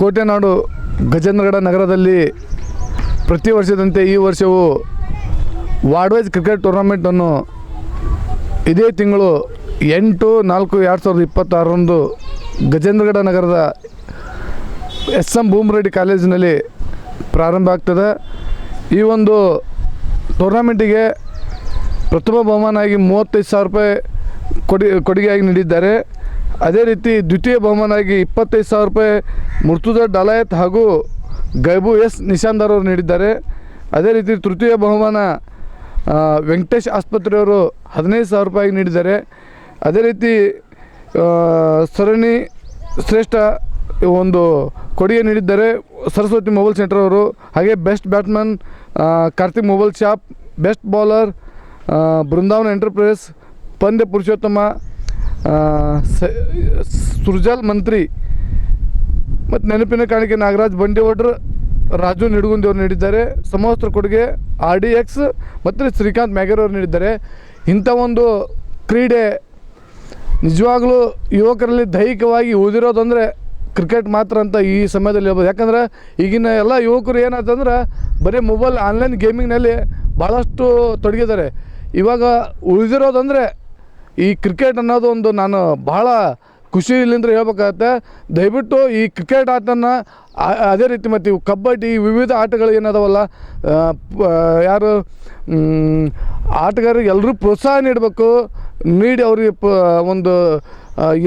ಕೋಟೆನಾಡು ಗಜೇಂದ್ರಗಡ ನಗರದಲ್ಲಿ ಪ್ರತಿ ವರ್ಷದಂತೆ ಈ ವರ್ಷವೂ ವಾರ್ಡ್ ಕ್ರಿಕೆಟ್ ಟೂರ್ನಮೆಂಟನ್ನು ಇದೇ ತಿಂಗಳು 8/4/2026 ಗಜೇಂದ್ರಗಡ ನಗರದ SM ಭೂಮರೆಡ್ಡಿ ಕಾಲೇಜಿನಲ್ಲಿ ಪ್ರಾರಂಭ ಆಗ್ತದೆ. ಈ ಒಂದು ಟೂರ್ನಮೆಂಟಿಗೆ ಪ್ರಥಮ ಬಹುಮಾನಾಗಿ 35,000 ರೂಪಾಯಿ ಕೊಡುಗೆಯಾಗಿ ನೀಡಿದ್ದಾರೆ. ಅದೇ ರೀತಿ ದ್ವಿತೀಯ ಬಹುಮಾನಾಗಿ 25,000 ರೂಪಾಯಿ ಮುರ್ತುಜಾ ಡಲಾಯತ್ ಹಾಗೂ ಗೈಬು ಎಸ್ ನಿಶಾಂದರ್ ಅವರು ನೀಡಿದ್ದಾರೆ. ಅದೇ ರೀತಿ ತೃತೀಯ ಬಹುಮಾನ ವೆಂಕಟೇಶ್ ಆಸ್ಪತ್ರೆಯವರು 15,000 ರೂಪಾಯಿ ನೀಡಿದ್ದಾರೆ. ಅದೇ ರೀತಿ ಸರಣಿ ಶ್ರೇಷ್ಠ ಒಂದು ಕೊಡುಗೆ ನೀಡಿದ್ದಾರೆ ಸರಸ್ವತಿ ಮೊಬೈಲ್ ಸೆಂಟರ್ ಅವರು. ಹಾಗೆ best batsman Karthik mobile shop, best bowler Brindavana enterprise, ಪಂದ್ಯ ಪುರುಷೋತ್ತಮ ಸುರ್ಜಾಲ್ ಮಂತ್ರಿ ಮತ್ತು ನೆನಪಿನ ಕಾಣಿಕೆ ನಾಗರಾಜ್ ಬಂಡಿವಡ್ರ, ರಾಜು ನಿಡಗುಂದಿ ಅವರು ನೀಡಿದ್ದಾರೆ. ಸಮವಸ್ತ್ರ ಕೊಡುಗೆ RDX ಮತ್ತು ಶ್ರೀಕಾಂತ್ ಮ್ಯಾಗೇರ್ ಅವರು ನೀಡಿದ್ದಾರೆ. ಇಂಥ ಒಂದು ಕ್ರೀಡೆ ನಿಜವಾಗಲೂ ಯುವಕರಲ್ಲಿ ದೈಹಿಕವಾಗಿ ಉಳಿದಿರೋದಂದರೆ ಕ್ರಿಕೆಟ್ ಮಾತ್ರ ಅಂತ ಈ ಸಮಯದಲ್ಲಿ ಹೇಳ್ಬೋದು. ಯಾಕಂದರೆ ಈಗಿನ ಎಲ್ಲ ಯುವಕರು ಏನಾಯ್ತಂದ್ರೆ ಬರೀ ಮೊಬೈಲ್ ಆನ್ಲೈನ್ ಗೇಮಿಂಗ್ನಲ್ಲಿ ಭಾಳಷ್ಟು ತೊಡಗಿದ್ದಾರೆ. ಇವಾಗ ಉಳಿದಿರೋದಂದರೆ ಈ ಕ್ರಿಕೆಟ್ ಅನ್ನೋದು ಒಂದು ನಾನು ಭಾಳ ಖುಷಿಲಿಂದ ಹೇಳ್ಬೇಕಾಗತ್ತೆ. ದಯವಿಟ್ಟು ಈ ಕ್ರಿಕೆಟ್ ಆಟನ ಅದೇ ರೀತಿ ಮತ್ತು ಇವು ಕಬಡ್ಡಿ ವಿವಿಧ ಆಟಗಳು ಏನದಾವಲ್ಲ ಯಾರು ಆಟಗಾರರಿಗೆ ಎಲ್ಲರೂ ಪ್ರೋತ್ಸಾಹ ನೀಡಬೇಕು. ನೀಡಿ ಅವ್ರಿಗೆ ಒಂದು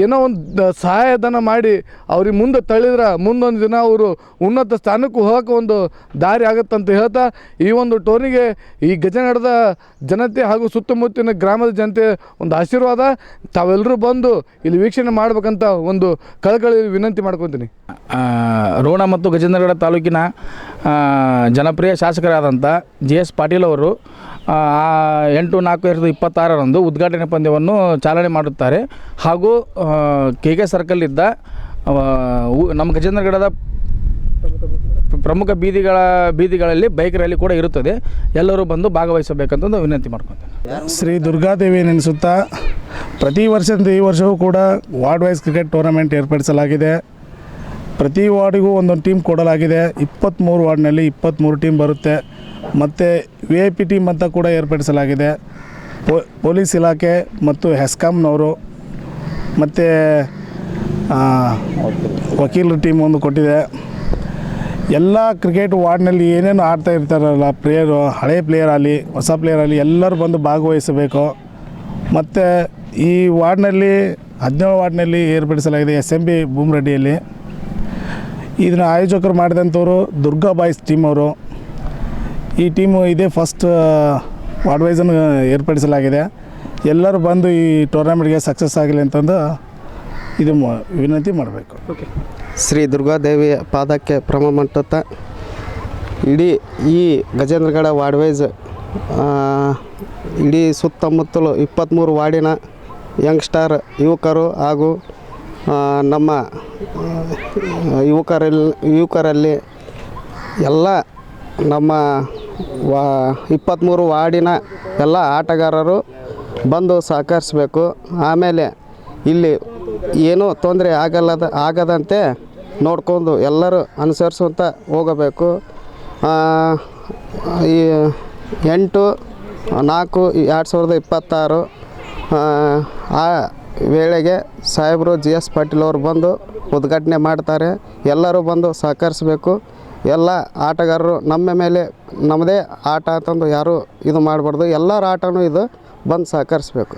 ಏನೋ ಒಂದು ಸಹಾಯಧನ ಮಾಡಿ ಅವ್ರಿಗೆ ಮುಂದೆ ತಳ್ಳಿದ್ರೆ ಮುಂದೊಂದು ದಿನ ಅವರು ಉನ್ನತ ಸ್ಥಾನಕ್ಕೂ ಹೋಗೋಕೆ ಒಂದು ದಾರಿ ಆಗುತ್ತಂತ ಹೇಳ್ತಾ ಈ ಒಂದು ಟೂರ್ನಿಗೆ ಈ ಗಜೇಂದ್ರಗಡದ ಜನತೆ ಹಾಗೂ ಸುತ್ತಮುತ್ತಲಿನ ಗ್ರಾಮದ ಜನತೆ ಒಂದು ಆಶೀರ್ವಾದ. ತಾವೆಲ್ಲರೂ ಬಂದು ಇಲ್ಲಿ ವೀಕ್ಷಣೆ ಮಾಡಬೇಕಂತ ಒಂದು ಕಳಕಳಿ ವಿನಂತಿ ಮಾಡ್ಕೊತೀನಿ. ರೋಣ ಮತ್ತು ಗಜೇಂದ್ರಗಡ ತಾಲೂಕಿನ ಜನಪ್ರಿಯ ಶಾಸಕರಾದಂಥ JS ಪಾಟೀಲ್ ಅವರು 8/4/2026 ಉದ್ಘಾಟನೆ ಪಂದ್ಯವನ್ನು ಚಾಲನೆ ಮಾಡುತ್ತಾರೆ. ಹಾಗೂ KK ಸರ್ಕಲ್ಲಿದ್ದ ನಮ್ಮ ಗಜೇಂದ್ರಗಡದ ಪ್ರಮುಖ ಬೀದಿಗಳಲ್ಲಿ ಬೈಕ್ ರ್ಯಾಲಿ ಕೂಡ ಇರುತ್ತದೆ. ಎಲ್ಲರೂ ಬಂದು ಭಾಗವಹಿಸಬೇಕಂತ ವಿನಂತಿ ಮಾಡ್ಕೊತೇನೆ. ಶ್ರೀ ದುರ್ಗಾದೇವಿ ನೆನೆಸುತ್ತಾ ಪ್ರತಿ ವರ್ಷದಂತೆ ಈ ವರ್ಷವೂ ಕೂಡ ವಾರ್ಡ್ ವೈಸ್ ಕ್ರಿಕೆಟ್ ಟೂರ್ನಮೆಂಟ್ ಏರ್ಪಡಿಸಲಾಗಿದೆ. ಪ್ರತಿ ವಾರ್ಡಿಗೂ ಒಂದೊಂದು ಟೀಮ್ ಕೊಡಲಾಗಿದೆ. 23 ವಾರ್ಡ್ನಲ್ಲಿ 23 ಟೀಮ್ ಬರುತ್ತೆ. ಮತ್ತು VIP ಟೀಮ್ ಅಂತ ಕೂಡ ಏರ್ಪಡಿಸಲಾಗಿದೆ. ಪೊಲೀಸ್ ಇಲಾಖೆ ಮತ್ತು ಹೆಸ್ಕಾಮ್ನವರು ಮತ್ತು ವಕೀಲರ ಟೀಮ್ ಒಂದು ಕೊಟ್ಟಿದೆ. ಎಲ್ಲ ಕ್ರಿಕೆಟ್ ವಾರ್ಡ್ನಲ್ಲಿ ಏನೇನು ಆಡ್ತಾ ಇರ್ತಾರಲ್ಲ ಪ್ಲೇಯರು, ಹಳೆ ಪ್ಲೇಯರ್ ಆಗಲಿ ಹೊಸ ಪ್ಲೇಯರ್ ಆಗಲಿ ಎಲ್ಲರೂ ಬಂದು ಭಾಗವಹಿಸಬೇಕು. ಮತ್ತು ಈ ವಾರ್ಡ್ನಲ್ಲಿ 17 ವಾರ್ಡ್ನಲ್ಲಿ ಏರ್ಪಡಿಸಲಾಗಿದೆ SMB ಭೂಮರೆಡ್ಡಿಯಲ್ಲಿ. ಇದನ್ನು ಆಯೋಜಕರು ಮಾಡಿದಂಥವರು ದುರ್ಗಾ ಬಾಯ್ಸ್ ಟೀಮ್ ಅವರು. ಈ ಟೀಮು ಇದೇ ಫಸ್ಟ್ ವಾರ್ಡ್ ವೈಸನ್ನು ಏರ್ಪಡಿಸಲಾಗಿದೆ. ಎಲ್ಲರೂ ಬಂದು ಈ ಟೂರ್ನಮೆಂಟ್ಗೆ ಸಕ್ಸಸ್ ಆಗಲಿ ಅಂತಂದು ಇದು ವಿನಂತಿ ಮಾಡಬೇಕು. ಶ್ರೀ ದುರ್ಗಾದೇವಿಯ ಪಾದಕ್ಕೆ ಪ್ರಮಾಣ ಇಡೀ ಈ ಗಜೇಂದ್ರಗಡ ವಾರ್ಡ್ ವೈಸ್ ಇಡೀ ಸುತ್ತಮುತ್ತಲು 23 ವಾರ್ಡಿನ ಯಂಗ್ಸ್ಟಾರ್ ಯುವಕರು ಹಾಗೂ ನಮ್ಮ ಯುವಕರಲ್ಲಿ ಎಲ್ಲ ನಮ್ಮ 23 ವಾರ್ಡಿನ ಎಲ್ಲ ಆಟಗಾರರು ಬಂದು ಸಹಕರಿಸಬೇಕು. ಆಮೇಲೆ ಇಲ್ಲಿ ಏನೂ ತೊಂದರೆ ಆಗದಂತೆ ನೋಡ್ಕೊಂಡು ಎಲ್ಲರೂ ಅನುಸರಿಸುವಂತ ಹೋಗಬೇಕು. 8/4/2026 ಆ ವೇಳೆಗೆ ಸಾಹೇಬರು JS ಪಾಟೀಲ್ ಅವರು ಬಂದು ಉದ್ಘಾಟನೆ ಮಾಡ್ತಾರೆ. ಎಲ್ಲರೂ ಬಂದು ಸಹಕರಿಸಬೇಕು. ಎಲ್ಲ ಆಟಗಾರರು ನಮ್ಮ ಮೇಲೆ ನಮ್ಮದೇ ಆಟ ಅಂತಂದು ಯಾರೂ ಇದು ಮಾಡಬಾರ್ದು. ಎಲ್ಲರ ಆಟನೂ ಇದು ಬಂದು ಸಹಕರಿಸಬೇಕು.